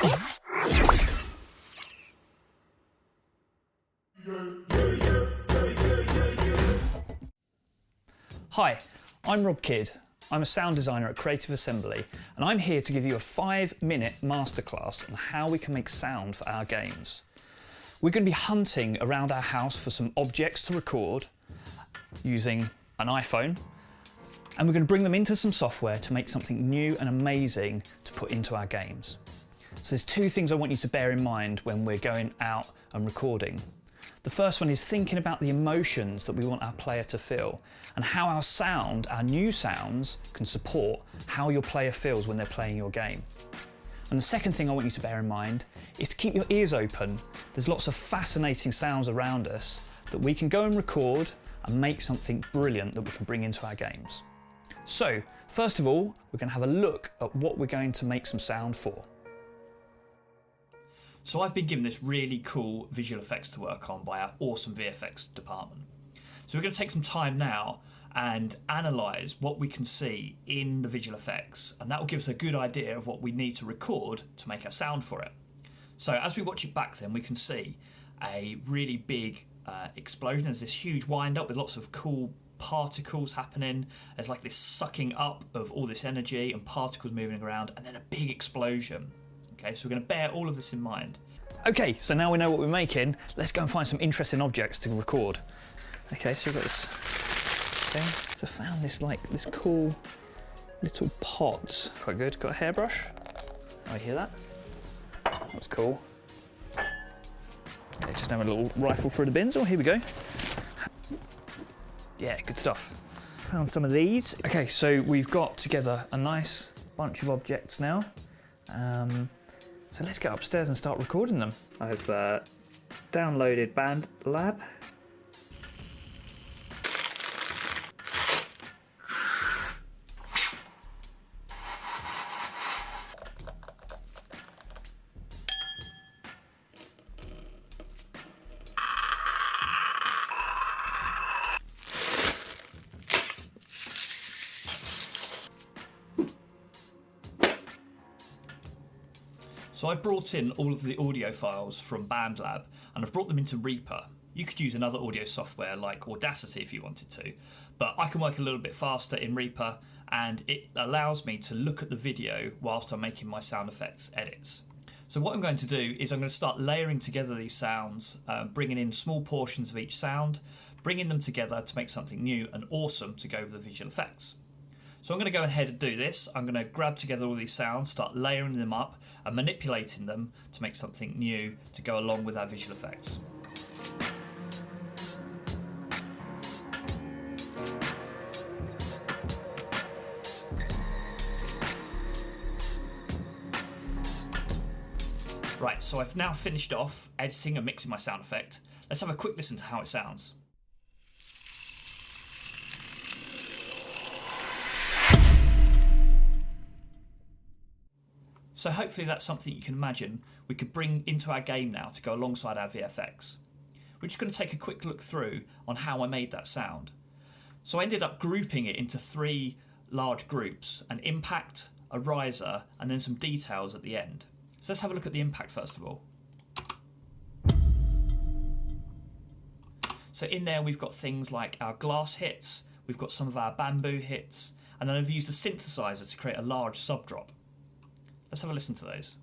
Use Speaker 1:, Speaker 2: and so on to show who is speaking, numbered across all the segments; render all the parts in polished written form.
Speaker 1: Hi, I'm Rob Kidd. I'm a sound designer at Creative Assembly, and I'm here to give you a 5-minute masterclass on how we can make sound for our games. We're going to be hunting around our house for some objects to record using an iPhone, and we're going to bring them into some software to make something new and amazing to put into our games. So there's 2 things I want you to bear in mind when we're going out and recording. The first one is thinking about the emotions that we want our player to feel and how our sound, our new sounds, can support how your player feels when they're playing your game. And the second thing I want you to bear in mind is to keep your ears open. There's lots of fascinating sounds around us that we can go and record and make something brilliant that we can bring into our games. So, first of all, we're going to have a look at what we're going to make some sound for. So I've been given this really cool visual effects to work on by our awesome VFX department. So we're going to take some time now and analyse what we can see in the visual effects, and that will give us a good idea of what we need to record to make our sound for it. So as we watch it back then, we can see a really big explosion. There's this huge wind up with lots of cool particles happening. There's like this sucking up of all this energy and particles moving around, and then a big explosion. Okay, so we're going to bear all of this in mind. Okay, so now we know what we're making, let's go and find some interesting objects to record. Okay, so we've got this thing. So I found this this cool little pot. Quite good. Got a hairbrush. Oh, you hear that? That's cool. Okay, just have a little rifle through the bins. Oh, here we go. Yeah, good stuff. Found some of these. Okay, so we've got together a nice bunch of objects now. So let's get upstairs and start recording them. I've downloaded BandLab. So I've brought in all of the audio files from BandLab and I've brought them into Reaper. You could use another audio software like Audacity if you wanted to, but I can work a little bit faster in Reaper, and it allows me to look at the video whilst I'm making my sound effects edits. So what I'm going to do is I'm going to start layering together these sounds, bringing in small portions of each sound, bringing them together to make something new and awesome to go with the visual effects. So I'm going to go ahead and do this. I'm going to grab together all these sounds, start layering them up and manipulating them to make something new to go along with our visual effects. Right, so I've now finished off editing and mixing my sound effect. Let's have a quick listen to how it sounds. So hopefully that's something you can imagine we could bring into our game now to go alongside our VFX. We're just going to take a quick look through on how I made that sound. So I ended up grouping it into 3 large groups: an impact, a riser, and then some details at the end. So let's have a look at the impact first of all. So in there we've got things like our glass hits, we've got some of our bamboo hits, and then I've used a synthesizer to create a large sub-drop. Let's have a listen to those.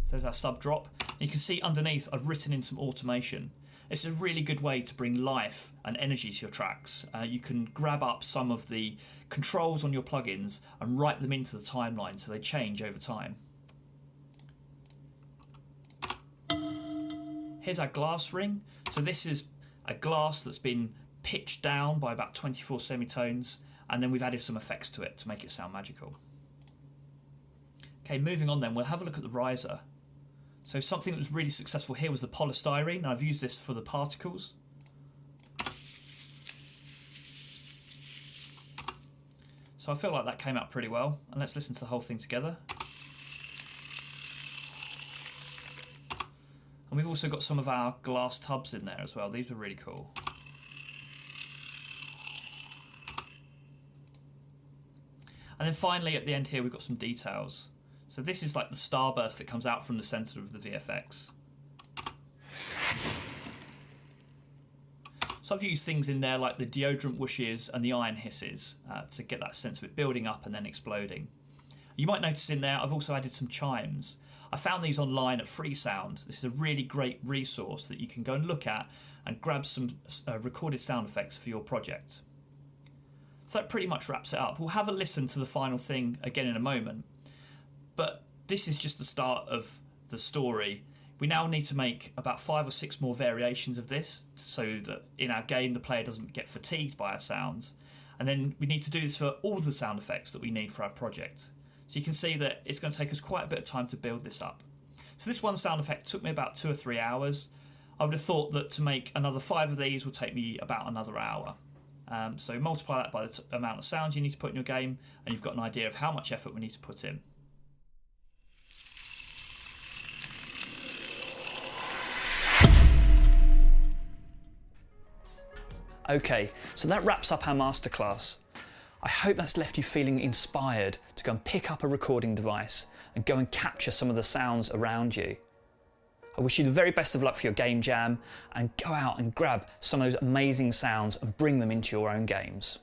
Speaker 1: So there's our sub drop. And you can see underneath I've written in some automation. It's a really good way to bring life and energy to your tracks. You can grab up some of the controls on your plugins and write them into the timeline so they change over time. Here's our glass ring. So this is a glass that's been pitched down by about 24 semitones, and then we've added some effects to it to make it sound magical. Okay, moving on then, we'll have a look at the riser. So something that was really successful here was the polystyrene, and I've used this for the particles. So I feel like that came out pretty well, and let's listen to the whole thing together. And we've also got some of our glass tubs in there as well. These were really cool. And then finally at the end here we've got some details. So this is like the starburst that comes out from the centre of the VFX. So I've used things in there like the deodorant whooshes and the iron hisses to get that sense of it building up and then exploding. You might notice in there I've also added some chimes. I found these online at Freesound. This is a really great resource that you can go and look at and grab some recorded sound effects for your project. So that pretty much wraps it up. We'll have a listen to the final thing again in a moment. But this is just the start of the story. We now need to make about 5 or 6 more variations of this so that in our game the player doesn't get fatigued by our sounds. And then we need to do this for all the sound effects that we need for our project. So you can see that it's going to take us quite a bit of time to build this up. So this one sound effect took me about 2 or 3 hours. I would have thought that to make another 5 of these would take me about another hour. So multiply that by the amount of sound you need to put in your game and you've got an idea of how much effort we need to put in. Okay, so that wraps up our masterclass. I hope that's left you feeling inspired to go and pick up a recording device and go and capture some of the sounds around you. I wish you the very best of luck for your game jam and go out and grab some of those amazing sounds and bring them into your own games.